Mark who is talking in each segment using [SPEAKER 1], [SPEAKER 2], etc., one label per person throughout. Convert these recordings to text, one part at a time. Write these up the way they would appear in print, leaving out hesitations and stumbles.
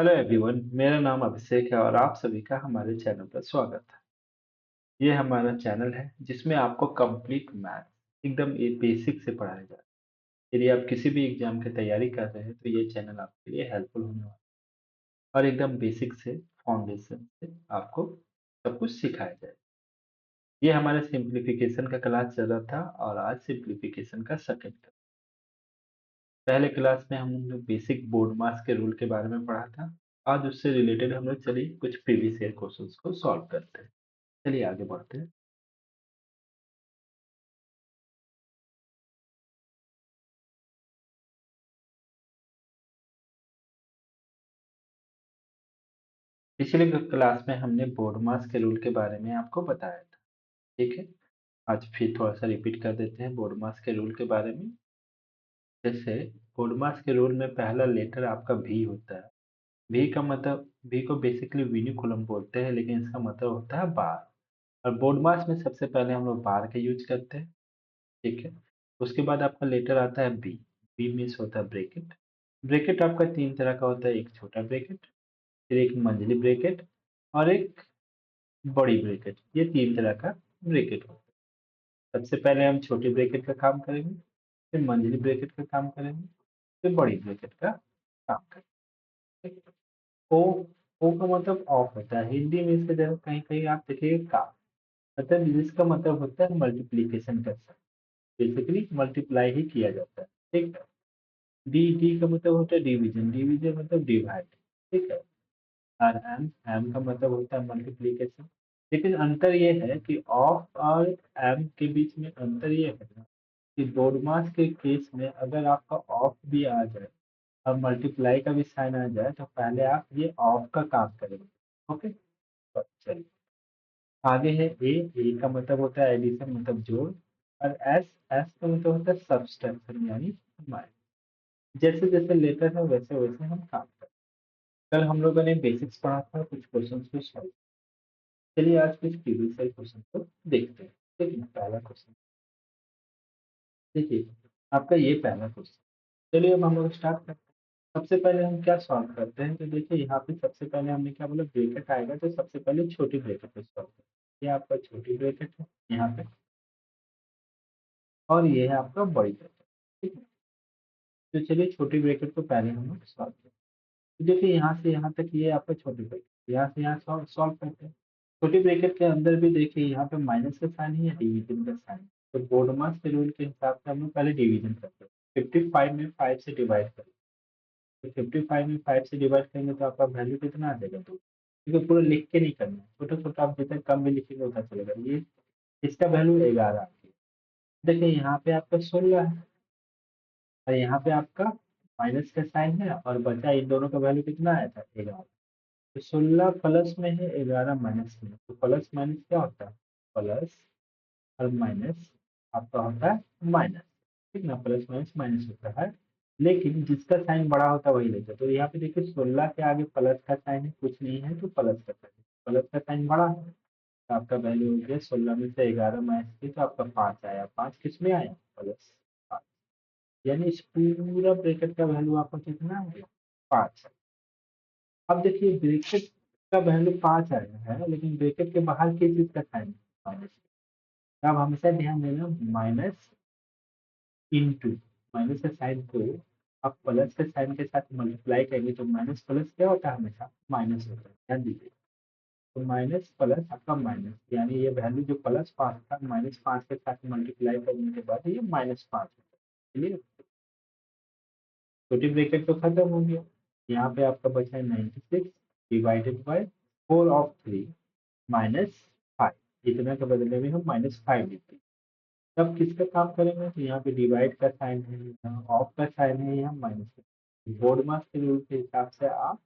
[SPEAKER 1] Hello everyone, मेरा नाम अभिषेक है और आप सभी का हमारे चैनल पर स्वागत है। ये हमारा चैनल है जिसमें आपको कंप्लीट मैथ एकदम ये बेसिक से पढ़ाया जाए। यदि आप किसी भी एग्जाम की तैयारी कर रहे हैं तो ये चैनल आपके लिए हेल्पफुल होने वाला है और एकदम बेसिक से फाउंडेशन से आपको सब कुछ सिखाया जाए। ये हमारे सिंप्लीफिकेशन का क्लास चल रहा था और आज सिंप्लीफिकेशन का सेकंड क्लास। पहले क्लास में हम लोग बेसिक बोर्ड मास के रूल के बारे में पढ़ा था। आज उससे रिलेटेड हम लोग चलिए कुछ प्रीवियस ईयर क्वेश्चंस को सॉल्व करते हैं। चलिए आगे बढ़ते हैं। पिछले क्लास में हमने बोर्ड मास के रूल के बारे में आपको बताया था। ठीक है, आज फिर थोड़ा सा रिपीट कर देते हैं बोर्ड मास के रूल के बारे में। जैसे बोर्ड मास के रूल में पहला लेटर आपका भी होता है। भी का मतलब, भी को बेसिकली विनिकुलम बोलते हैं लेकिन इसका मतलब होता है बार। और बोर्ड मास में सबसे पहले हम लोग बार का यूज करते हैं। ठीक है, उसके बाद आपका लेटर आता है बी। बी मीन्स होता है ब्रैकेट। ब्रैकेट आपका तीन तरह का होता है, एक छोटा ब्रैकेट, फिर एक मंझली ब्रैकेट और एक बड़ी ब्रैकेट। ये तीन तरह का ब्रैकेट होता है। सबसे पहले हम छोटी ब्रैकेट का काम करेंगे, फिर मंझली ब्रैकेट का काम करेंगे, फिर बड़ी ब्रैकेट का काम करेंगे। ओ, ओ का मतलब ऑफ होता है। हिंदी में इसके जगह कहीं कहीं आप देखिएगा का, मतलब जिसका मतलब होता है मल्टीप्लीकेशन करना। बेसिकली मल्टीप्लाई ही किया जाता है। ठीक है। डी, डी का मतलब होता है डिवीजन। डिवीजन मतलब डिवाइड। ठीक है। और एम, एम का मतलब होता है मल्टीप्लीकेशन। लेकिन अंतर ये है कि ऑफ और एम के बीच में अंतर ये है ना कि बोडमास के केस में अगर आपका ऑफ भी आ जाए और मल्टीप्लाई का भी साइन आ जाए तो पहले आप ये ऑफ का काम करेंगे। ओके, तो चलिए आगे है ए। ए का मतलब होता है एडिशन, मतलब जोड़। और एस, एस का मतलब होता है सब्सट्रैक्शन यानी माइनस। जैसे जैसे लेटर है वैसे वैसे हम काम करें। कल हम लोगों ने बेसिक्स पढ़ा था, कुछ क्वेश्चंस को सॉल्व। चलिए आज कुछ प्रीवियस ईयर क्वेश्चन को देखते हैं। देखिए पहला क्वेश्चन, देखिए आपका ये पहला क्वेश्चन। चलिए अब हम लोग स्टार्ट करते हैं। सबसे पहले हम क्या सॉल्व करते हैं, तो देखिए यहाँ पे सबसे पहले हमने क्या बोला, ब्रैकेट आएगा तो सबसे पहले छोटी ब्रैकेट को सॉल्व करें। ये आपका छोटी ब्रैकेट है यहाँ पे, और ये है आपका बड़ी ब्रैकेट। ठीक है, तो चलिए छोटी ब्रैकेट को पहले हम लोग सॉल्व करते हैं। तो देखिए यहाँ से यहाँ तक ये आपका छोटी ब्रैकेट, यहाँ से यहाँ सॉल्व करते हैं। छोटी ब्रैकेट के अंदर भी देखिए यहाँ पे माइनस का साइन है या डिवीजन का साइन। तो बोर्डमास के रूल के हिसाब से हम लोग पहले डिवीजन करते हैं। 55 में 5 से डिवाइड करें, तो 55 में 5 से डिवाइड करेंगे तो आपका वैल्यू कितना आ जाएगा, 2। क्योंकि पूरा लिख के नहीं करना है, छोटा छोटा आप जितना कम भी लिखेंगे उतना चलेगा। ये इसका वैल्यू 11 आ गया। देखिए यहाँ पे आपका 16 है और यहाँ पे आपका माइनस का साइन है और बचा इन दोनों का वैल्यू कितना आया था, 11। तो 16 प्लस में है, 11 माइनस में, तो प्लस माइनस क्या होता है, प्लस और माइनस आपका होता है माइनस। ठीक ना, प्लस माइनस माइनस होता है। लेकिन जिसका साइन बड़ा होता है वही लेते हैं। तो यहाँ पे देखिए 16 के आगे प्लस का साइन है, कुछ नहीं है तो प्लस का साइन, प्लस का साइन बड़ा है। तो आपका वैल्यू हो गया 16 में से 11 माइनस किया तो आपका 5 आया। 5 किस में आया, प्लस 5। यानी इस पूरा ब्रैकेट का वैल्यू आपका कितना आ गया, 5। अब देखिए ब्रैकेट का वैल्यू 5 आया है लेकिन ब्रैकेट के बाहर किस चीज का साइन, माइनस। अब हमेशा ध्यान देना, माइनस इंटू, माइनस का साइन को आप प्लस के साइन के साथ मल्टीप्लाई करेंगे तो माइनस प्लस क्या होता है, हमेशा माइनस होता है। ध्यान दीजिए, तो माइनस प्लस आपका माइनस, यानी ये वैल्यू जो +5 था -5 के साथ मल्टीप्लाई करने के बाद ये -5 होता है। क्लियर, छोटी ब्रैकेट तो खत्म हो गया। यहाँ पे आपका बचा है 96 डिवाइडेड बाय 4/3 -5। इतना के बदले में हम -5 लिखते हैं। तब किसका काम करेंगे, तो यहाँ पे डिवाइड का साइन है, यहाँ ऑफ का साइन है, यहाँ माइनस का। बोर्ड मास के रूल के हिसाब से आप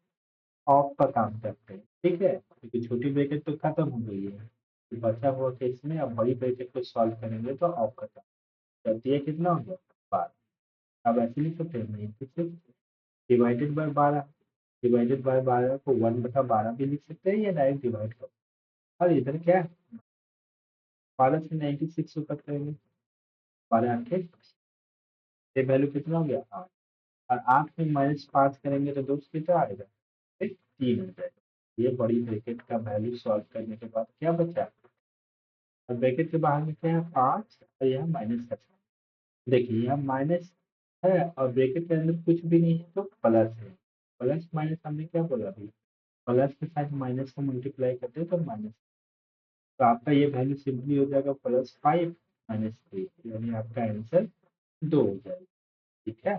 [SPEAKER 1] ऑफ का काम करते हैं। ठीक है, क्योंकि छोटी ब्रैकेट तो खत्म हो गई है। तो बचा हुआ केस में अब बड़ी ब्रैकेट को सॉल्व करेंगे तो ऑफ का काम करती है। कितना हो गया, 12। अब ऐसे लिख सकते हैं, 96 डिवाइडेड बाय 12। डिवाइडेड बाय 12 को 1/12 भी लिख सकते हैं या डायरेक्ट डिवाइड कर। और इधर क्या है, 12 से 96 ऊपर करेंगे, 12 आठ, ये वैल्यू कितना हो गया, 8। और 8 में -5 करेंगे तो दोस्त कितना आएगा, 6। 3 हो जाएगा। ये बड़ी ब्रैकेट का वैल्यू सॉल्व करने के बाद क्या बचा, और ब्रैकेट के बाहर में क्या है 5 और यहाँ माइनस का साइन। देखिए यहाँ माइनस है और ब्रैकेट के अंदर कुछ भी नहीं है तो प्लस है। प्लस माइनस हमने क्या बोला अभी, प्लस के साथ माइनस को मल्टीप्लाई करते हैं तो माइनस, तो आपका ये वैल्यू सिंपली हो जाएगा +5 -3, यानी आपका आंसर 2 हो जाएगा। ठीक है,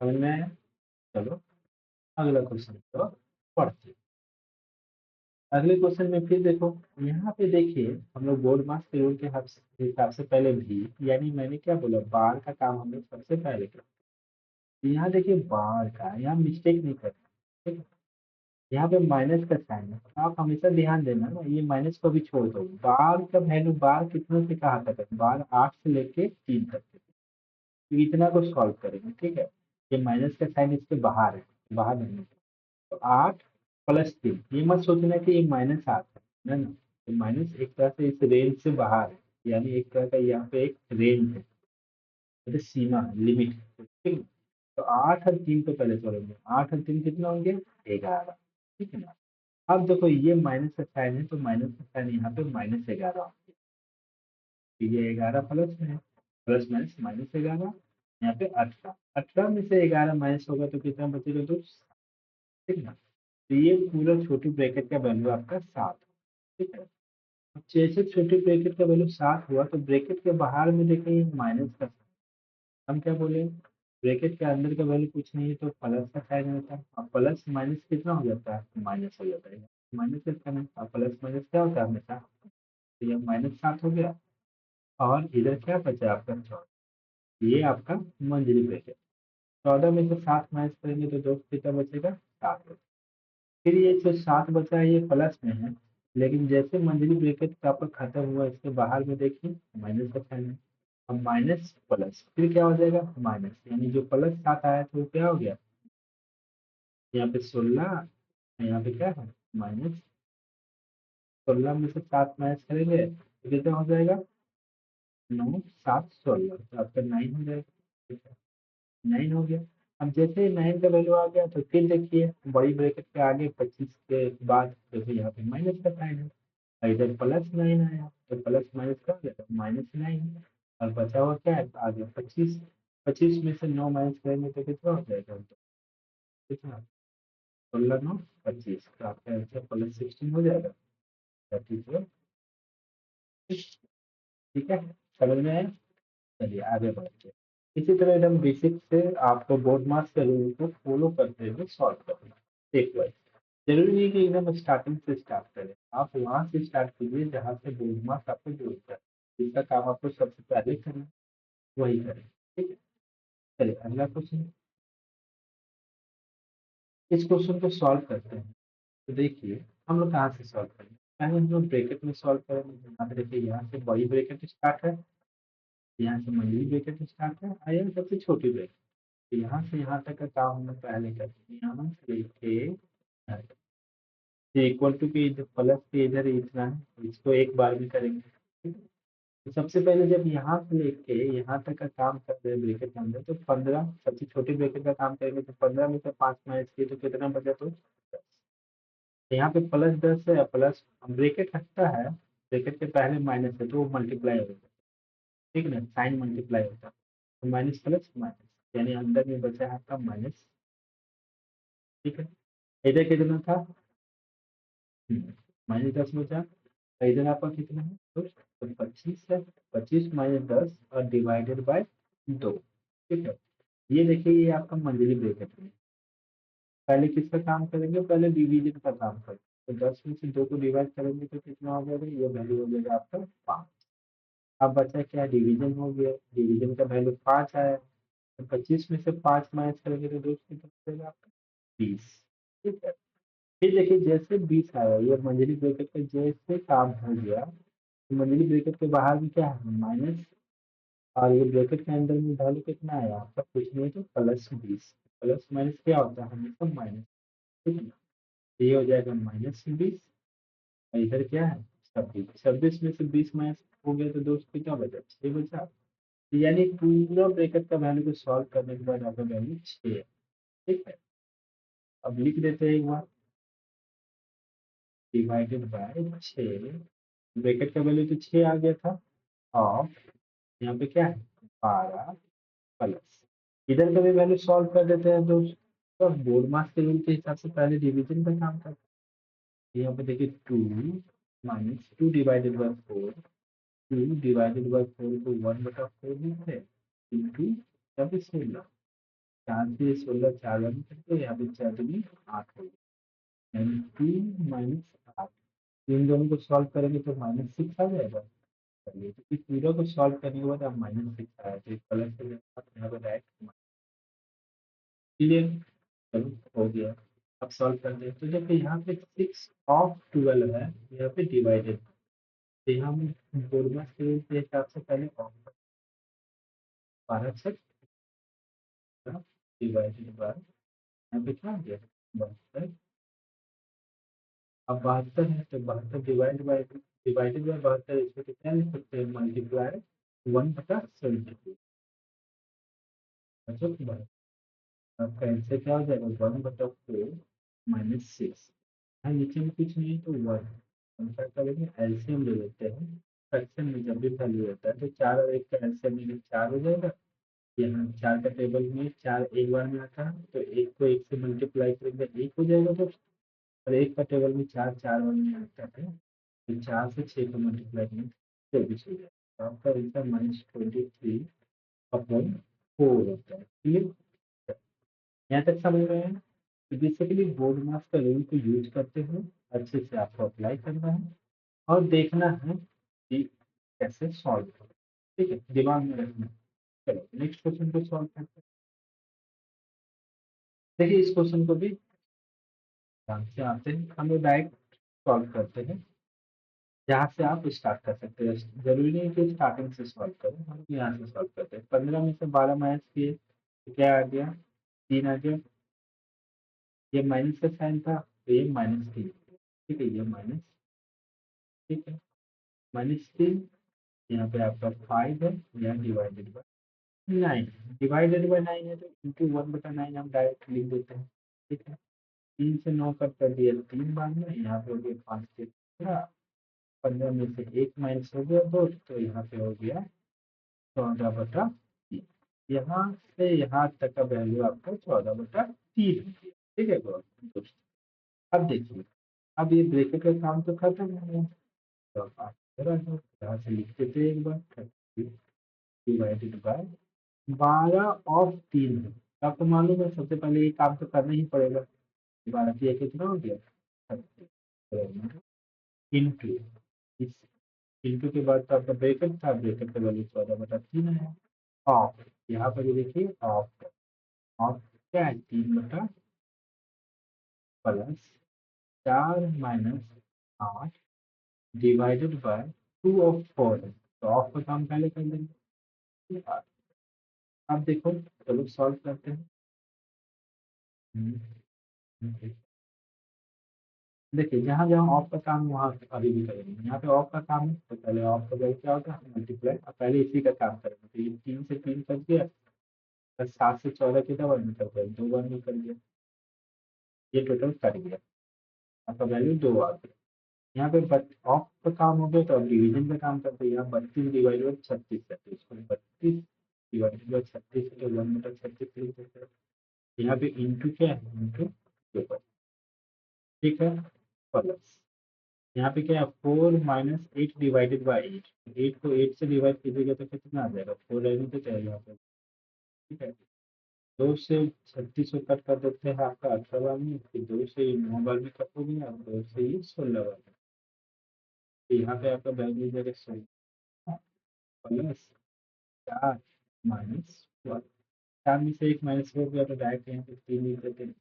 [SPEAKER 1] समझ में आया? चलो अगला क्वेश्चन तो पढ़ते हैं। अगले क्वेश्चन में फिर देखो, यहाँ पे देखिए हम लोग बोर्ड मार्क्स के रूल के हिसाब से पहले भी, यानी मैंने क्या बोला बार का काम हम लोग सबसे पहले किया। यहाँ देखिए बार का, यहाँ मिस्टेक नहीं करना, ठीक है? यहाँ पे माइनस का साइन है, आप हमेशा ध्यान देना ना, ये माइनस को भी छोड़ दो। बार का वैल्यू, बार कितने से कहाँ तक है, बार 8 से लेके 3 तक है। तो इतना को सॉल्व करेंगे, ठीक है? ये माइनस का साइन इसके बाहर है, बाहर नहीं है। तो 8 प्लस 3, ये मत सोचना कि ये माइनस 8 है ना, तो माइनस एक तरह से इस रेंज से बाहर है, यानी एक तरह का यहाँ पे एक रेंज है, मतलब सीमा है, लिमिट है, ठीक है? तो 8 और 3 को पहले जोड़ेंगे, 8 और 3 कितना होंगे 11, ठीक है ना? अब देखो ये माइनस का साइन है, तो माइनस का साइन यहाँ पे -11, ये 11 प्लस में है, प्लस माइनस -11, यहाँ पे 18, 18 में से 11 माइनस होगा तो कितना बचेगा 2, ठीक ना? तो ये पूरा छोटी ब्रैकेट का वैल्यू आपका 7, ठीक है? अब जैसे छोटी ब्रैकेट का वैल्यू 7 हुआ तो ब्रैकेट के बाहर में देखिए माइनस का, हम क्या बोले, ब्रैकेट के अंदर का वैल्यू कुछ नहीं है तो प्लस का साइन होता है, और प्लस माइनस कितना हो जाता है, माइनस हो जाता है, माइनस करना है, और प्लस माइनस क्या होता है हमेशा, तो ये -7 हो गया, और इधर क्या बचा आपका 14, ये आपका मंथली ब्रैकेट। 14 में से 7 माइनस करेंगे तो दोस्त कितना बचेगा 7। फिर ये जो 7 बचा है ये प्लस में है, लेकिन जैसे मंथली ब्रैकेट का आपका खत्म हुआ इसके बाहर में देखिए माइनस का साइन है। अब माइनस प्लस फिर क्या हो जाएगा माइनस, यानी जो +7 आया था वो क्या हो गया, यहाँ पे 16, यहाँ पे क्या है माइनस, 16 में से 7 माइनस करेंगे तो कितना हो जाएगा 9, 7, 16, तो आपका 9 हो जाएगा, ठीक है? 9 हो गया। अब जैसे ही 9 का वैल्यू आ गया तो फिर देखिए बड़ी ब्रैकेट के आगे 25 के बाद देखो यहाँ पे माइनस का साइन है, और इधर +9 आया तो प्लस माइनस क्या हो गया -9, और बचा हुआ क्या है आगे 25, 25 में से 9 माइनस करेंगे तो कितना हो जाएगा, कितना 16 9 25, तो आपका आंसर +16 हो जाएगा, दैट इज योर, ठीक है? समझ में आया? चलिए आगे बढ़ते हैं। इसी तरह एकदम बेसिक से आपको बोर्ड मार्क्स के रूल को फॉलो करते हुए सॉल्व करना है एक वाइज। जरूरी नहीं कि एकदम स्टार्टिंग से स्टार्ट करें, आप वहां से स्टार्ट कीजिए जहाँ से बोर्ड मार्क्स आपको जोड़ता है, जिसका काम आपको सबसे पहले करना है, वही करें, ठीक है? चलिए अगला क्वेश्चन, इस क्वेश्चन को सॉल्व करते हैं। तो देखिए हम लोग कहाँ से सॉल्व करेंगे, पहले हम लोग ब्रैकेट में सॉल्व करेंगे। यहाँ पे देखिए यहाँ से बड़ी ब्रैकेट स्टार्ट है, यहाँ से मंडली ब्रैकेट स्टार्ट है, और यहाँ सबसे छोटी ब्रैकेट, तो यहाँ से यहाँ तक का काम हम लोग पहले करते हैं, यहाँ से लेके इक्वल टू के इधर प्लस के इधर इतना है, तो इसको एक बार में करेंगे, ठीक है? तो सबसे पहले जब यहाँ से लेके यहाँ तक का काम करते हैं ब्रैकेट के अंदर तो 15, सबसे छोटी ब्रैकेट का काम करेंगे तो 15 में से 5 माइनस किए तो कितना बचा, तो 10। यहाँ पे +10 है, प्लस ब्रैकेट हटता है, ब्रैकेट के पहले माइनस है तो वो मल्टीप्लाई होगा, ठीक है ना, साइन मल्टीप्लाई होता है, तो माइनस प्लस माइनस, यानी अंदर में बचा है आपका माइनस, ठीक है? इधर कितना था, -10 बचा, और इधर आपका कितना है तो 25 है, 25 -10 और डिवाइडेड बाय 2, ठीक है? ये देखिए ये आपका मंथली ब्रैकेट है। पहले किसका काम करेंगे, पहले डिवीजन का काम करेंगे, तो 10 में से 2 को डिवाइड करेंगे तो कितना हो जाएगा, ये वैल्यू हो जाएगा आपका 5। अब बचा क्या, डिवीजन हो गया, डिवीजन का वैल्यू 5 आया, तो 25 में से 5 माइनस करेंगे तो दोस्त कितना बचेगा आपका 20, ठीक है? फिर देखिए जैसे 20 आया, ये मंथली ब्रैकेट का जैसे काम हो गया, तो मंथली ब्रैकेट के बाहर में क्या है माइनस, और ये ब्रैकेट के अंदर में वैल्यू कितना आया आपका, कुछ नहीं तो +20, प्लस माइनस क्या होता है हमेशा माइनस, ठीक है? तो ये हो जाएगा -20, और इधर क्या है 26, 26 में से 20 माइनस हो गया तो दोस्त कितना बचा 6 बचा, तो यानी पूरा ब्रैकेट का वैल्यू को सॉल्व करने के बाद आपका वैल्यू 6 है, ठीक है? अब लिख देते हैं एक बार, डिवाइडेड बाय 6, ब्रैकेट का वैल्यू तो 6 आ गया था, और यहाँ पे क्या है 12 प्लस, इधर का भी वैल्यू सॉल्व कर देते हैं दोस्त। तो बोर्ड मास के रूल के हिसाब से पहले डिवीजन का काम करते हैं। यहाँ पे देखिए 2 minus 2 divided by 4, 2 divided by 4 को 1/4 लिखते हैं, इंटू यहाँ पे 16, 4 से 16 4 बार करके यहाँ पे 4 दूनी 8 हो गया, यानी 2 माइनस 8। इन दोनों को सॉल्व करेंगे तो -6 आ जाएगा। चलिए, तो इस पूरा को सॉल्व करने के बाद अब -6 आया, तो प्लस से यहाँ पे डायरेक्ट क्लियर। चलो हो गया। अब सॉल्व कर दे तो देखिए यहाँ पे 6 ऑफ 12 है, यहाँ पे डिवाइडेड, तो यहाँ हम बोर्डमा के हिसाब से पहले ऑफ 12 से डिवाइडेड बाय, यहाँ पे क्या आ गया 72। अब 72 है तो 72 डिवाइडेड बाय 72, इसको कितना लिख सकते हैं मल्टीप्लाई 1/72, अच्छा। आपका आंसर क्या हो जाएगा 1/4 माइनस 6। हाँ, नीचे में कुछ नहीं तो 1, हम क्या करेंगे एलसीएम ले लेते हैं। फ्रैक्शन में जब भी वैल्यू होता है तो 4 और 1 का एलसीएम लेंगे 4 हो जाएगा। यहाँ 4 का टेबल में 4 एक बार में आता है तो 1 को 1 से मल्टीप्लाई करेंगे 1 हो जाएगा दोस्त, और 1 का टेबल में 4 4 बार में आता है तो 4 से 6 को मल्टीप्लाई करेंगे 24 हो जाएगा। तो आपका आंसर -23/4 होता है। क्लियर? यहाँ तक समझ रहे हैं? तो बेसिकली बोर्ड मास का रूल को यूज करते हुए अच्छे से आपको अप्लाई करना है और देखना है कि कैसे सॉल्व करें। ठीक है, दिमाग में रखना है। चलो नेक्स्ट क्वेश्चन को सॉल्व करते हैं। देखिए इस क्वेश्चन को भी ध्यान से आते हैं, हम लोग डायरेक्ट सॉल्व करते हैं। यहाँ से आप स्टार्ट कर सकते हैं, जरूरी नहीं कि स्टार्टिंग से सॉल्व करें, हम यहाँ से सॉल्व करते हैं। 15 में से 12 माइनस किए तो क्या आ गया 3 आ गया, ये माइनस का साइन था तो ये -3, ठीक है, ये माइनस, ठीक है, -3, यहाँ पे आपका 5 है, यहाँ डिवाइडेड बाय 9, डिवाइडेड बाय 9 है तो इंटू 1/9 हम डायरेक्ट लिख देते हैं। ठीक है, 3 से 9 कट कर दिया 3 बार में, यहाँ पे हो गया 5 से 15 में से 1 माइनस हो गया 2, तो यहाँ पे हो गया 14/3। यहाँ से यहाँ तक का वैल्यू आपका 14/3 हो गया। ठीक है दोस्त, अब देखिए, अब ये ब्रैकेट का काम तो खत्म हो गया, तो अब आप जरा दो यहाँ से लिख देते हैं एक बार, 30 डिवाइडेड बाय 12 और 3 है। तो आपको मालूम है सबसे पहले ये काम तो करना ही पड़ेगा। 12 की कितना हो गया 30 इंटू, इस इंटू के बाद तो आपका ब्रैकेट था, ब्रैकेट का वैल्यू 14/3 है। ऑफ, यहाँ पर ये देखिए ऑफ, ऑफ क्या है 3 plus 4 minus 8 divided by 2 of 4 है, तो ऑफ का काम पहले कर लेंगे। अब देखो, चलो सॉल्व करते हैं। हम्म, देखिए जहाँ जहाँ ऑफ का काम है, वहाँ अभी भी करेंगे। यहाँ पे ऑफ का काम है तो पहले ऑफ का वैल्यू क्या होगा मल्टीप्लाई, अब पहले इसी का काम करेंगे, तो ये 3 से 3 कट गया, बस 7 से 14 कितना बार में कर गया 2 बार में कर गया, ये टोटल कट गया, आपका वैल्यू 2 आ गया। यहाँ पे ऑफ का काम हो गया तो अब डिवीजन का काम करते हैं। यहाँ 32 डिवाइड बाई 36 है तो इसको 32 डिवाइडेड बाई 36 है, 1/36 लिख देते हैं। यहाँ पे इंटू क्या है इंटू 2, ठीक है, प्लस यहाँ पे क्या है 4 माइनस 8 डिवाइडेड बाई 8, 8 को 8 से डिवाइड कीजिएगा तो कितना आ जाएगा 4 रहने तो चाहिए यहाँ पे। ठीक है, 2 से 36 को कट कर देते हैं आपका 18 बार में, फिर 2 से 9 बार में कट हो गया, और 2 से ये 16 बार में, तो यहाँ पे आपका वैल्यू जाएगा 16 प्लस 4 माइनस 12, 4 में से 1 माइनस हो गया तो डायरेक्ट यहाँ पे 3 लिख देते हैं।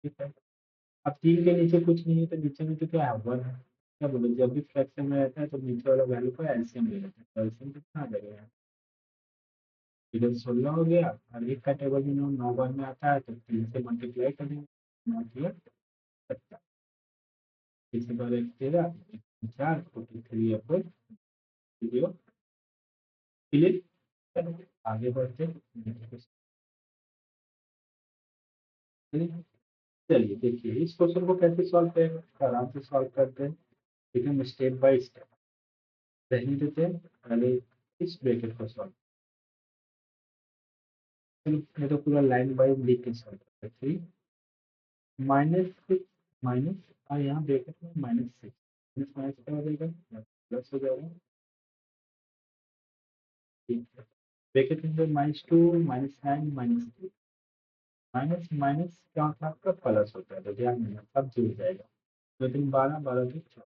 [SPEAKER 1] ठीक है, अब 3 के नीचे कुछ नहीं है तो नीचे में तो क्या है 1 है, क्या बोलो जब भी फ्रैक्शन में रहता है तो नीचे वाला वैल्यू का एलसीएम ले लेते हैं, तो एलसीएम कितना आ जाएगा यहाँ, इधर 16 हो गया, और एक का टेबल में 9 बार में आता है तो 3 से मल्टीप्लाई करेंगे, 9 किया 50, इसी बार एक 13 4 43 अपन 0। क्लियर, चलो आगे बढ़ते हैं। चलिए देखिए इस क्वेश्चन को कैसे सॉल्व करेंगे, तो आराम से सॉल्व करते हैं। ठीक है, हम स्टेप बाय स्टेप रहने देते हैं, पहले इस ब्रैकेट को सॉल्व। चलो मैं तो पूरा लाइन वाइज लिख के सॉल्व करते हैं। थ्री माइनस सिक्स माइनस, और यहाँ ब्रैकेट में माइनस सिक्स, माइनस माइनस क्या हो जाएगा, प्लस हो जाएगा। ठीक है, ब्रैकेट में minus two minus nine minus three, minus minus क्या होता है आपका प्लस होता है, तो ध्यान देना सब जुड़ जाएगा। दो तीन बारह, बारह दिन चौदह,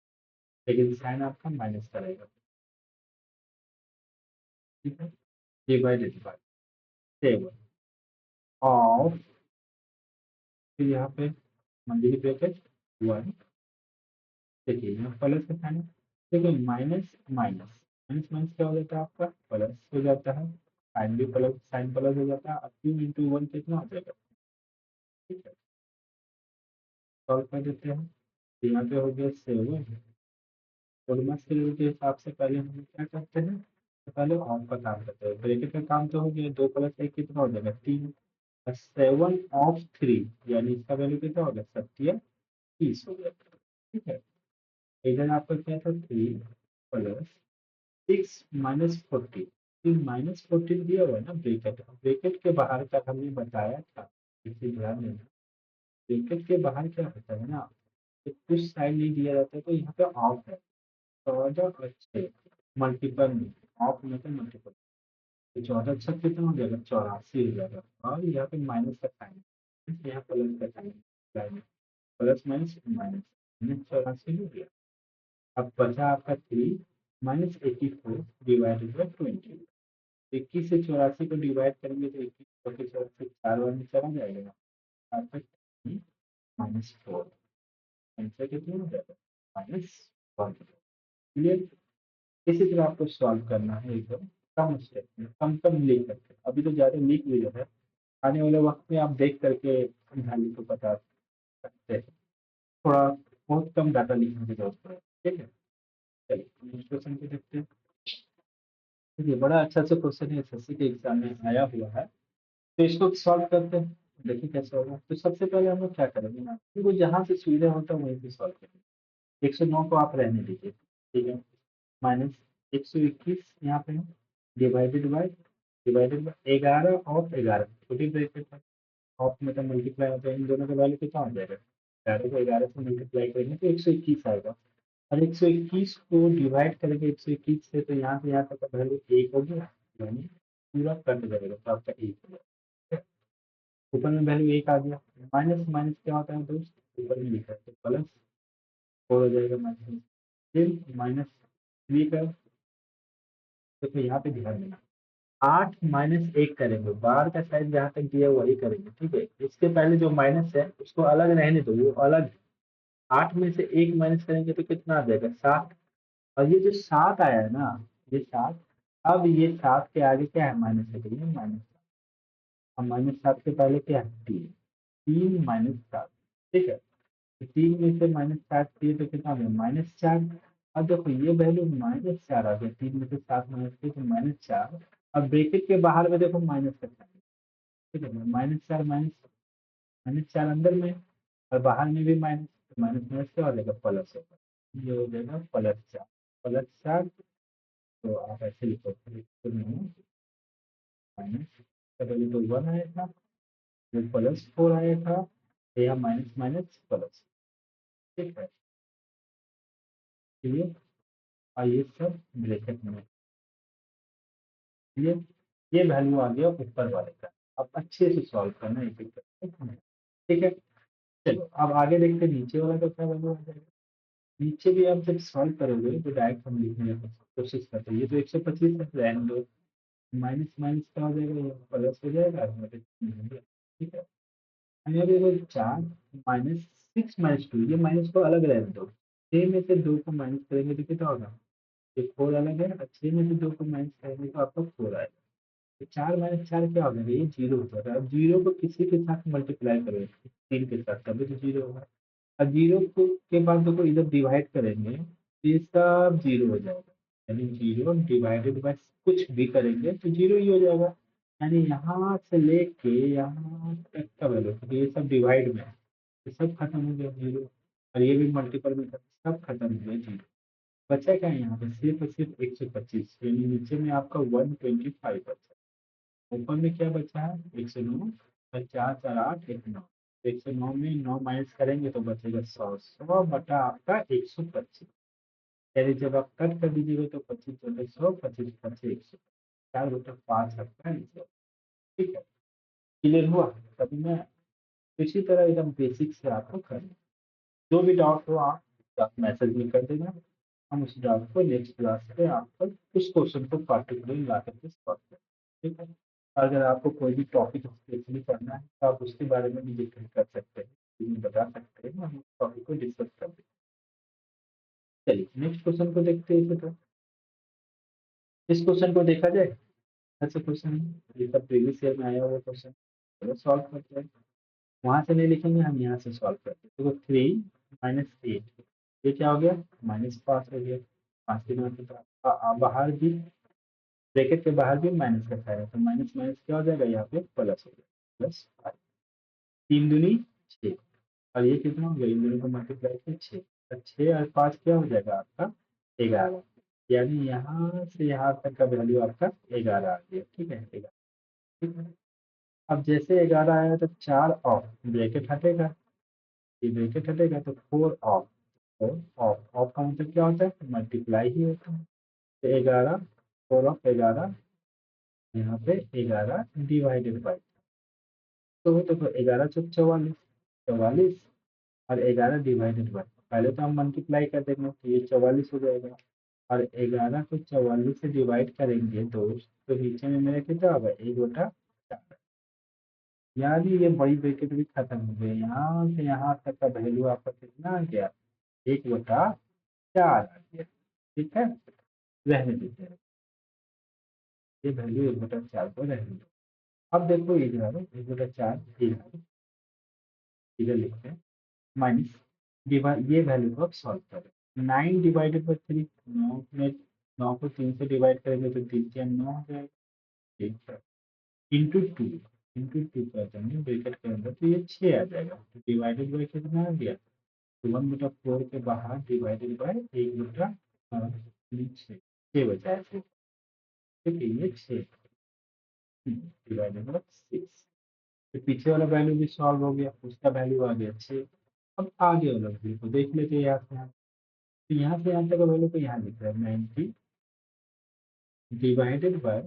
[SPEAKER 1] लेकिन साइन आपका माइनस का रहेगा। ठीक है, डिवाइडेड बाय सेवन और फिर यहाँ पे मंथली ब्रैकेट वन। देखिए यहाँ प्लस का साइन है, देखिए माइनस माइनस, माइनस माइनस क्या हो जाता है आपका प्लस हो जाता है, साइन भी प्लस, साइन प्लस हो जाता है, अब टू इंटू वन कितना हो जाएगा। ठीक है, सॉल्व कर देते हैं। तो यहाँ पे हो गया सेवन, पोलमस के रूल के हिसाब से पहले हम क्या करते हैं, तो पहले ऑफ का काम करते हैं। ब्रैकेट का काम तो हो गया, दो प्लस एक कितना हो जाएगा तीन, सेवन ऑफ थ्री, यानी इसका वैल्यू कितना हो गया सत्य 30 हो गया। ठीक है, इधर आपका क्या था three plus six minus fourteen, minus fourteen दिया हुआ है ना ब्रैकेट, ब्रैकेट के बाहर का हमने बताया था, इसे ध्यान देना। ब्रैकेट के बाहर क्या होता है ना, तो कुछ साइड नहीं दिया जाता है, तो यहाँ पे ऑफ है, चौदह और छः मल्टीपल में, ऑफ में तो मल्टीपल, तो चौदह छः कितना हो जाएगा 84 हो जाएगा, और यहाँ पे माइनस का साइन, यहाँ प्लस का साइन, प्लस माइनस माइनस, 84 हो गया। अब बचा आपका थ्री माइनस 84 डिवाइडेड बाई 20, 21 से 84 को डिवाइड करेंगे तो 21 और 84 चार बार में चला जाएगा, आपका माइनस फोर, आंसर कितना हो जाएगा माइनस वन। क्लियर, इसी तरह आपको सॉल्व करना है एकदम कम स्टेप में, कम कम लिख करके, अभी तो ज़्यादा लिख भी जो है, आने वाले वक्त में आप देख करके वैल्यू को बता सकते हैं, थोड़ा बहुत कम डाटा लिखने की जरूरत है। ठीक है, चलिए नेक्स्ट क्वेश्चन को देखते हैं। देखिए बड़ा अच्छा सा क्वेश्चन है, एसएससी के एग्जाम में आया हुआ है, तो इसको सॉल्व करते हैं, देखिए कैसे होगा। तो सबसे पहले हम लोग क्या करेंगे ना, वो जहाँ से सुविधा होता है वहीं पे सॉल्व करेंगे। 109 को आप रहने दीजिए, ठीक है, माइनस 121 यहाँ पे है, डिवाइडेड बाय 11 और 11 छोटी ब्रैकेट है, ऑफ में तो मल्टीप्लाई होता है, इन दोनों का वैल्यू कितना हो जाएगा, 11 को 11 से मल्टीप्लाई करेंगे तो 121 आएगा, और 121 को डिवाइड करेंगे 121 से, तो यहाँ से यहाँ तक का वैल्यू एक हो गया, यानी पूरा कट जाएगा, तो आपका एक हो गया। ऊपर में वैल्यू एक आ गया, माइनस माइनस क्या होता है दोस्त, ऊपर में लिखा है तो प्लस फोर हो जाएगा, माइनस फिर माइनस थ्री का, तो यहाँ पे ध्यान देना, आठ माइनस एक करेंगे, बार का साइज जहाँ तक दिया है वही करेंगे। ठीक है, इसके पहले जो माइनस है उसको अलग रहने दो, वो अलग, आठ में से एक माइनस करेंगे तो कितना आ जाएगा सात, और ये जो सात आया है ना, ये सात, अब ये सात के आगे क्या है माइनस है, तो ये माइनस, अब माइनस सात के पहले क्या है तीन, तीन माइनस सात। ठीक है, तो तीन में से माइनस सात किए तो कितना आ गया माइनस चार, अब देखो ये वैल्यू माइनस चार आ गया, तीन में से सात माइनस किए तो माइनस चार, अब ब्रैकेट के बाहर में देखो माइनस का साइन, ठीक है, माइनस चार माइनस, माइनस चार अंदर में और बाहर में भी माइनस, तो माइनस माइनस क्या हो जाएगा प्लस होगा, ये हो जाएगा प्लस चार, प्लस चार, तो आप ऐसे लिखो माइनस का वैल्यू तो वन आया था, फिर प्लस फोर आया था, या माइनस माइनस प्लस। ठीक है, क्लियर, और ये सब ब्रैकेट में, क्लियर, ये वैल्यू आ गया ऊपर वाले का, अब अच्छे से सॉल्व करना एक एक करके। ठीक है, चलो अब आगे देखते हैं नीचे वाला का क्या वैल्यू आ जाएगा। नीचे भी आप जब सॉल्व करोगे तो डायरेक्ट हम लिखने की कोशिश करते हैं, ये तो 125 है, रहने दो, माइनस माइनस क्या हो जाएगा, ये प्लस हो जाएगा, ठीक है, और यहाँ पे देखो चार माइनस सिक्स माइनस टू, ये माइनस को अलग रहने दो, छः में से दो को माइनस करेंगे तो कितना होगा, ये फोर अलग है, और छः में से दो को माइनस करेंगे तो आपको फोर आएगा, तो चार माइनस चार क्या होगा, ये जीरो हो जाएगा, अब जीरो को किसी के साथ मल्टीप्लाई करो, तीन के साथ, तभी तो जीरो होगा, अब जीरो को के बाद देखो इधर डिवाइड करेंगे तो ये सब जीरो हो जाएगा, यानी जीरो डिवाइडेड बाय कुछ भी करेंगे तो जीरो ही हो जाएगा, यानी यहाँ से लेके यहाँ तक का वैल्यू, तो ये सब डिवाइड में है, ये सब खत्म हो गया 0, और ये भी मल्टीपल में था, सब खत्म हो गया 0। बचा क्या है यहाँ पे? सिर्फ और सिर्फ 125, यानी नीचे में आपका 125 बचा। ऊपर में क्या बचा है? 109, और 4 4 8 1 9। 109 में 9 माइनस करेंगे तो बचेगा 100, 100 बटा आपका 125। यानी जब आप कट कर दीजिएगा तो 25 बटे 100, 25 बचे 100, 4/5 आपका आंसर। ठीक है, क्लियर हुआ? तभी मैं इसी तरह एकदम बेसिक से आपको कर, जो भी डाउट हो आप मैसेज में कर देना, हम उस डाउट को नेक्स्ट क्लास पे आपको उस क्वेश्चन को पार्टिकुलर ला करके सॉल्व करें। ठीक है, अगर आपको कोई भी टॉपिक स्पेशली करना है तो आप उसके बारे में भी डिस्कस कर सकते हैं, मुझे बता सकते हैं, हम टॉपिक को डिस्कस कर दें। चलिए नेक्स्ट क्वेश्चन को देखते हैं। तो इस क्वेश्चन को देखा जाए, ऐसा क्वेश्चन है, ये सब प्रीवियस ईयर में आया हुआ क्वेश्चन। चलो सॉल्व करते हैं। वहां से नहीं लिखेंगे, हम यहाँ से सॉल्व करते हैं। देखो 3 - 8, ये क्या हो गया? -5 हो गया। 5 के नंबर तो बाहर भी, ब्रैकेट के बाहर भी माइनस का साइन है, तो माइनस माइनस क्या हो जाएगा? यहाँ पे प्लस हो गया, +5। 3 दूनी 6, और ये कितना हो गया? इन दोनों को मल्टीप्लाई किया 6, और 6 और 5 क्या हो जाएगा आपका? 11। यानी यहाँ से यहाँ तक का वैल्यू आपका 11 आ गया। ठीक है, 11। ठीक है, अब जैसे 11 आया तो 4 ऑफ, ब्रैकेट हटेगा, ये ब्रैकेट हटेगा तो 4 ऑफ, 4 ऑफ, ऑफ का मतलब क्या होता है? मल्टीप्लाई ही होता है। तो 11, 4 ऑफ 11, यहाँ पे 11 डिवाइडेड बाई, तो देखो 11 चौक 44, 44, और 11 डिवाइडेड बाई, पहले तो हम मल्टीप्लाई कर देंगे तो ये 44 हो जाएगा, और 11 को 44 से डिवाइड करेंगे दोस्त, तो नीचे में मेरा कितना होगा? 1/4। यानी ये बड़ी ब्रैकेट भी खत्म हो गई, यहाँ से यहाँ तक का वैल्यू आपका कितना आ गया? 1/4 आ गया। ठीक है, रहने दीजिए, ये वैल्यू 1/4 को रहने दो। अब देखो इधर 1/4 इधर लिखते हैं, माइनस डिवाइड, ये वैल्यू को आप सॉल्व करें। 9 डिवाइडेड बाई 3, 9 में 9 को 3 से डिवाइड करेंगे तो 3 के 9 हो जाएगा। ठीक है, इंटू 2, इंटू 2 कर देंगे ब्रैकेट के अंदर तो ये 6 आ जाएगा। तो डिवाइडेड बाई कितना आ गया? तो 1/4 के बाहर डिवाइडेड बाई 1/6 बचा है। ठीक है, ये 6 डिवाइडेड बाई 6, तो पीछे वाला वैल्यू भी सॉल्व हो गया, उसका वैल्यू आ गया 6। अब आगे वाला वैल्यू को देख लेते हैं यहाँ से यहाँ, तो यहाँ से यहाँ तक का वैल्यू को यहाँ लिख रहा है 90 डिवाइडेड बाय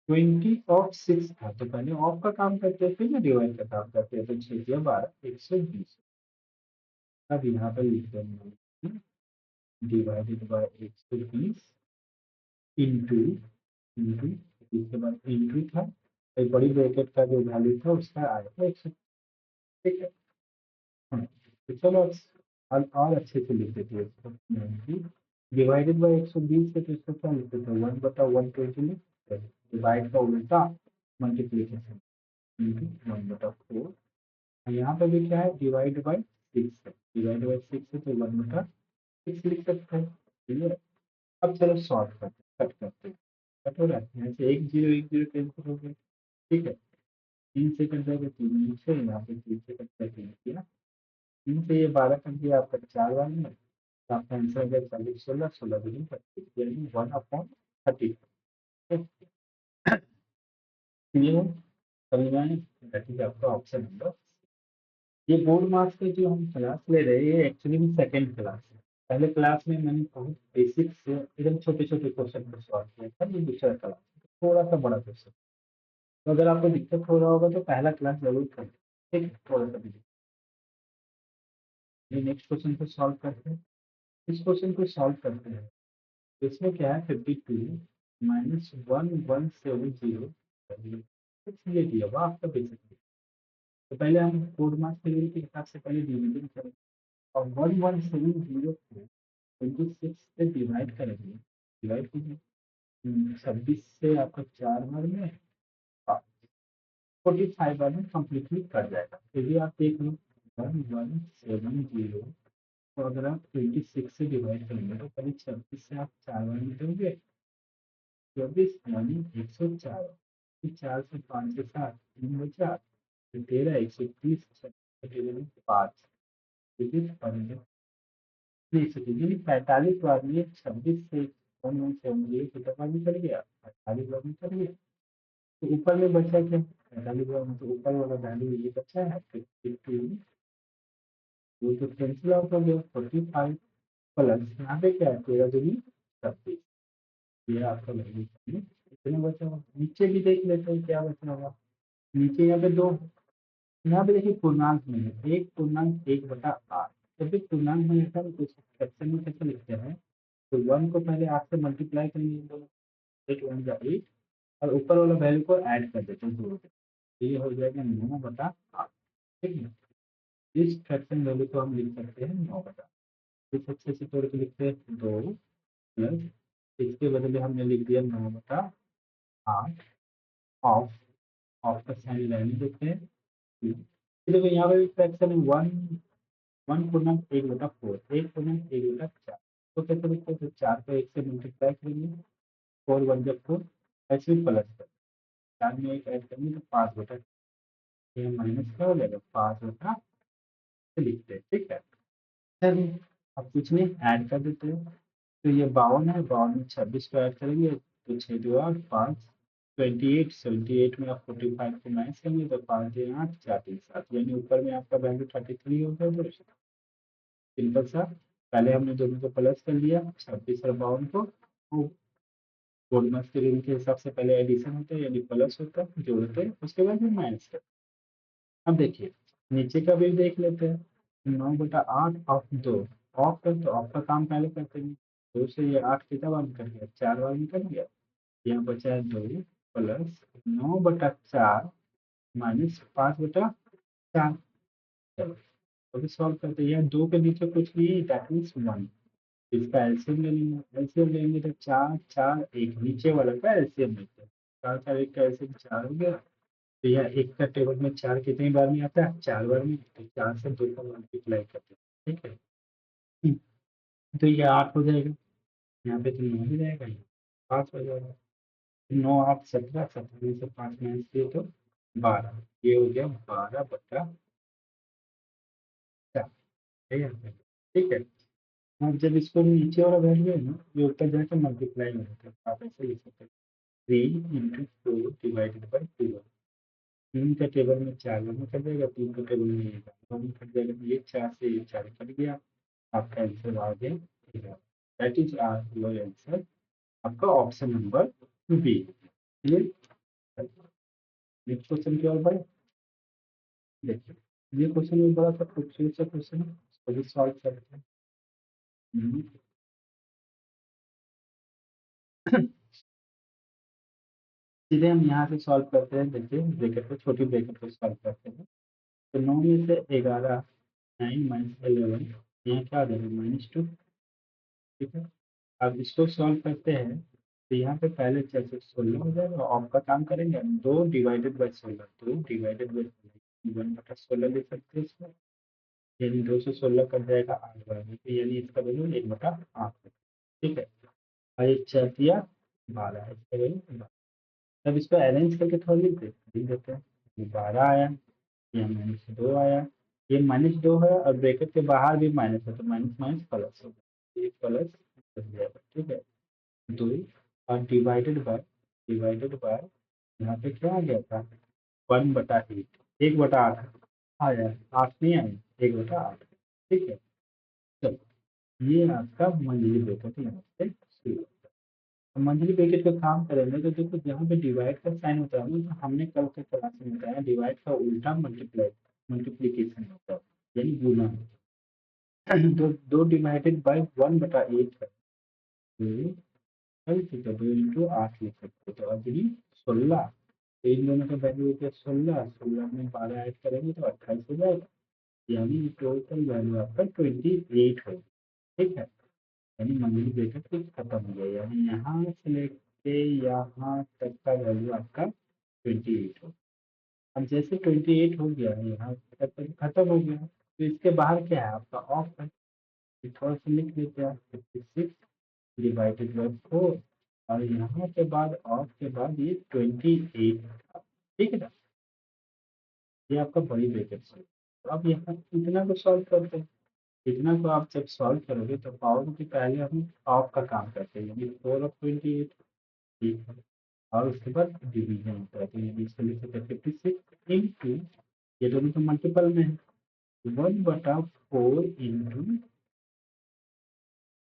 [SPEAKER 1] 20 ऑफ 6 था, तो पहले ऑफ का काम करते हैं फिर ना डिवाइड का काम करते हैं, तो 6 या 12 120। अब यहाँ पर लिख रहे हैं डिवाइडेड बाय 120 इंटू, इंटू, इसके बाद इंटू था, एक बड़ी ब्रैकेट का जो वैल्यू था उसका आया 100। ठीक है, हाँ, तो चलो और अच्छे से लिख देते हैं इसको। 90 डिवाइडेड बाई 120 है, तो इसको क्या लिख देते हैं? 1/120 लिख, डिवाइड का उल्टा मल्टीप्लीकेशन, इंटू 1/4। यहाँ पे भी क्या है? डिवाइड बाई 6 है, डिवाइड बाई 6 है तो 1/6 लिख सकते हैं। ठीक है, अब चलो सॉल्व करते हैं, कट करते हैं। कट हो रहा है, यहाँ से 1 0 कैंसिल हो गया। ठीक है, 3 से कट जाएगा 3 नीचे, यहाँ पे 3 से कट जाएगा 3 किया, 3 से ये 12 कट गया आपका 4 बार में, तो आपका आंसर आ गया 40 16, 16 दूनी 25, यानी 1/30। क्लियर है? समझ में आया? दैट इज आपका ऑप्शन नंबर। ये बोर्ड मार्क्स के जो हम क्लास ले रहे हैं, ये एक्चुअली में सेकंड क्लास है। पहले क्लास में मैंने बहुत बेसिक से एकदम छोटे छोटे क्वेश्चन को सॉल्व किया था, ये दूसरा क्लास है, थोड़ा सा बड़ा क्वेश्चन। तो अगर आपको दिक्कत हो रहा होगा तो पहला क्लास जरूर करें। ठीक है, थोड़ा सा भी। ये नेक्स्ट क्वेश्चन को सॉल्व करते हैं। इस क्वेश्चन को सॉल्व करते हैं, तो इसमें क्या है? 52 -1170, ये दिया हुआ आपका बेसिक। तो पहले हम कोड मार्क्स के हिसाब से पहले डिवीजन करें, और 1170 को 26 से डिवाइड करेंगे, डिवाइड कीजिए, 26 से आपका 4 बार में, 45 बार में कम्प्लीटली कट जाएगा। फिर भी आप देख लो 1170 को अगर आप 26 से डिवाइड करेंगे तो करीब 26 से आप 4 बार में दोगे, 24 यानी 104, 4 से 5 से 7 3 बचा, तो 13 130 डिवीजन 5 ठीक है, और नहीं सर 45 बार में 26 से 1 तो दफा भी कर गया, 48 बार में कर गया, तो ऊपर में बचा क्या 45 बार में, तो ऊपर वाला वैल्यू ये बचा है 52, वो तो कैंसिल आउट हो गया 45 प्लस यहाँ पे क्या है 13 दूनी 26, ये आपका वैल्यू इतने बचा हुआ। नीचे भी देख लेते हैं क्या बचा हुआ, नीचे यहाँ पे दो, यहाँ पे देखिए पूर्णांक में है 1/1/8, जब भी पूर्णांक में रहता है तो फ्रैक्शन में कैसे लिखते हैं, तो 1 को पहले 8 से मल्टीप्लाई करेंगे इन दोनों, 8 और ऊपर वाला वैल्यू को ऐड कर देते हैं 2 पे, ये हो जाएगा 9/8, ठीक है। इस फ्रैक्शन वैल्यू को हम लिख सकते हैं 9/8, इस अच्छे से तोड़ के लिखते हैं 2 प्लस इसके बदले हमने लिख दिया 9/8 ऑफ, ऑफ का साइन रहने देते हैं। देखो यहाँ पे भी फ्रैक्शन है 1/1/4, 1/1/4, तो कैसे लिखते हैं, तो 4 को 1 से मल्टीप्लाई करेंगे, 4 1 4 ऐसे ही प्लस कर 4 में 1 ऐड करेंगे तो 5/, ये माइनस का हो जाएगा 5/, लिखते हैं ठीक है। चलिए अब कुछ नहीं ऐड कर देते हैं, तो ये 52 है, 52 में 26 को ऐड करेंगे तो 6 2 8 5 28, 78 में आप 45 को माइनस करेंगे तो 5 2 8 4 3 7, यानी ऊपर में आपका वैल्यू 33 हो गया। तो सिंपल सा, पहले हमने दोनों को प्लस कर लिया 26 और 52 को, वो बोनस के रूल के हिसाब से पहले एडिशन होता है यानी प्लस होता है जोड़ते हैं, उसके बाद फिर माइनस करते हैं। अब देखिए नीचे का भी देख लेते हैं, 9/8 ऑफ 2, ऑफ कर तो ऑफ का काम पहले करते हैं, 2 से ये 8 कितना बार कर गया 4 बार निकल गया, यहाँ बचा है 2 प्लस 9/4 माइनस 5/4, चलो अभी सॉल्व करते हैं। यहाँ 2 के नीचे कुछ नहीं है, दैट मीन्स 1, इसका एलसीएम ले लेंगे, एलसीएम लेंगे तो 4 4 1, नीचे वाला का एलसीएम लेते हैं, 4 4 1 का एलसीएम 4 हो गया, तो यह एक का टेबल में 4 कितनी बार में आता है 4 बार में, तो 4 से 2 का मल्टीप्लाई करते हैं ठीक है। तो ये 8 हो जाएगा, यहाँ पे तो 9 हो जाएगा, 5 हो जाएगा, 9 8 17, 17 में से 5 माइनस किए तो 12, ये हो गया 12/4, ठीक है। अब जब इसको नीचे वाला वैल्यू है ना ये ऊपर जाकर मल्टीप्लाई में होता है, आप ऐसे लिख सकते हैं 3 × 4 डिवाइडेड बाई 2, 3 का टेबल में 4 में कट जाएगा, 3 का टेबल में ये कट जाएगा, तो ये 4 से ये 4 कट गया, आपका आंसर आ गया 11, that is are your answer, आपका option number B. Clear. Next question की ओर बढ़े, देखिए ये क्वेश्चन में बड़ा सा खूबसूरत सा क्वेश्चन है, इसको भी सॉल्व करते हैं। सीधे हम यहाँ से सॉल्व करते हैं, देखिए ब्रैकेट को छोटी ब्रैकेट को सॉल्व करते हैं, तो 9 में से 11 9 माइनस 11, यहाँ क्या आ जाएगा -2, ठीक है। अब इसको सॉल्व करते हैं, तो यहाँ पे पहले जैसे 16 हो जाएगा, ऑफ का काम करेंगे 2 डिवाइडेड बाई 16, 2 डिवाइडेड बाई 1/16 लिख सकते हैं इसको, यानी 2 से 16 कट जाएगा 8 बार में, तो यानी इसका वैल्यू 1/8, ठीक है। और एक 4 दिया 12, इसका वैल्यू 12, अब इसको अरेंज करके थोड़ा लिख देते हैं, ये 12 आया, ये -2 आया, ये -2 है और ब्रैकेट के बाहर भी माइनस है, तो माइनस माइनस प्लस होगा, ये प्लस बन जाएगा, ठीक है। 2 और डिवाइडेड बाय यहाँ पे क्या आ गया था 1/8, 1/8 आया, 8 नहीं आया 1/8, ठीक है। चलो ये आपका मंथली ब्रैकेट यहाँ से शुरू होता है। मंथली ब्रैकेट का काम करेंगे तो देखो जहाँ पे डिवाइड का साइन होता है ना, तो हमने कल के क्लास में बताया डिवाइड का उल्टा मल्टीप्लीकेशन होता है, यानी गुना तो 2 डिवाइडेड बाई 1/8 है, ठीक है, 2 इंटू 8 लिख सकते हो, तो अभी 16, तो इन दोनों का वैल्यू हो गया 16, 16 में 12 ऐड करेंगे तो 28 हो जाएगा, यानी टोटल वैल्यू आपका 28 होगा, ठीक है। यानी मंथली ब्रैकेट फिक्स खत्म हो गया, यानी यहाँ से लेके यहाँ तक का वैल्यू आपका 28 हो, अब जैसे 28 हो गया यहाँ तक खत्म हो गया, तो इसके बाहर क्या है आपका ऑफ है, तो थोड़ा सा लिख लेते हैं 56 डिवाइडेड बाई 4, और यहाँ के बाद ऑफ के बाद ये 28 था, ठीक है ना, ये आपका बड़ी ब्रैकेट है। तो अब यहाँ इतना को सॉल्व करते हैं। इतना को आप जब सॉल्व करोगे तो पाओगे कि पहले हम ऑफ का काम करते हैं, यानी 4/28, ठीक है, और उसके बाद डिवीजन होता है, तो ये इसको लिख सकते हैं 56 इंटू, ये दोनों तो मल्टीपल में है, 1/4 इंटू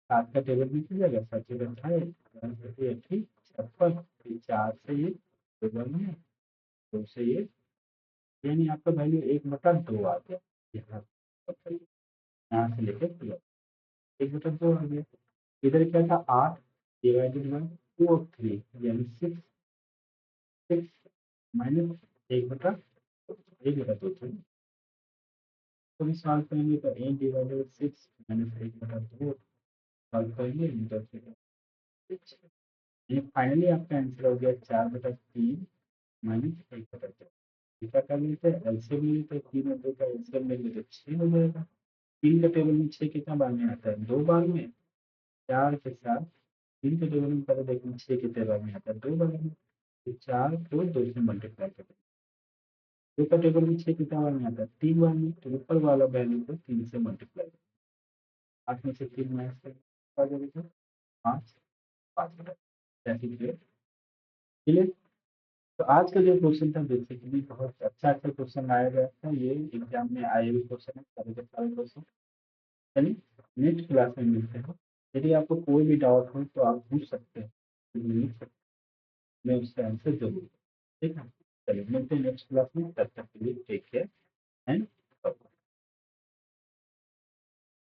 [SPEAKER 1] 7 का टेबल में जाएगा, 7 56 4 से ये टेबल में, 2 से ये, यानी आपका वैल्यू 1/2 आ गया। यहाँ यहाँ से लेकर 1/2 आ गया। इधर क्या था, 8 डिवाइडेड बाई 2/3, यानी 6, 6 माइनस 1/2 थे। तो भी सॉल्व करेंगे तो 8 डिवाइडेड बाई 6 माइनस 1/2 सॉल्व करेंगे, इंटर से 6, ये फाइनली आपका आंसर हो गया 4/3 माइनस 1/4। क्या कर लेते हैं, एलसीएम ले लेते हैं, 3 और 2 का एलसीएम ले लेते 6 हो जाएगा। 3 का टेबल में 6 कितना बार में आता है, 2 बार में, 4 के साथ 3 के टेबल में पहले देखेंगे 6 कितने बार में आता है, 2 बार में, तो 4 को 2 से मल्टीप्लाई करें। 2 का टेबल में 6 कितना बार में आता है, 3 बार में, तो ऊपर वाला वैल्यू को 3 से मल्टीप्लाई करें। 8 में से 3 माइनस कर देंगे तो 5, 5 ऐसे क्लियर। तो आज का जो क्वेश्चन था बेसिकली बहुत अच्छा अच्छा क्वेश्चन आया गया था, ये एग्जाम में आए हुए क्वेश्चन है, सारे के सारे क्वेश्चन। चलिए नेक्स्ट क्लास में मिलते हैं। यदि आपको कोई भी डाउट हो तो आप पूछ सकते हैं, लिख सकते हैं, मैं उसका आंसर जरूर, ठीक है। चलिए मिलते हैं नेक्स्ट क्लास में, तब तक के लिए टेक केयर एंड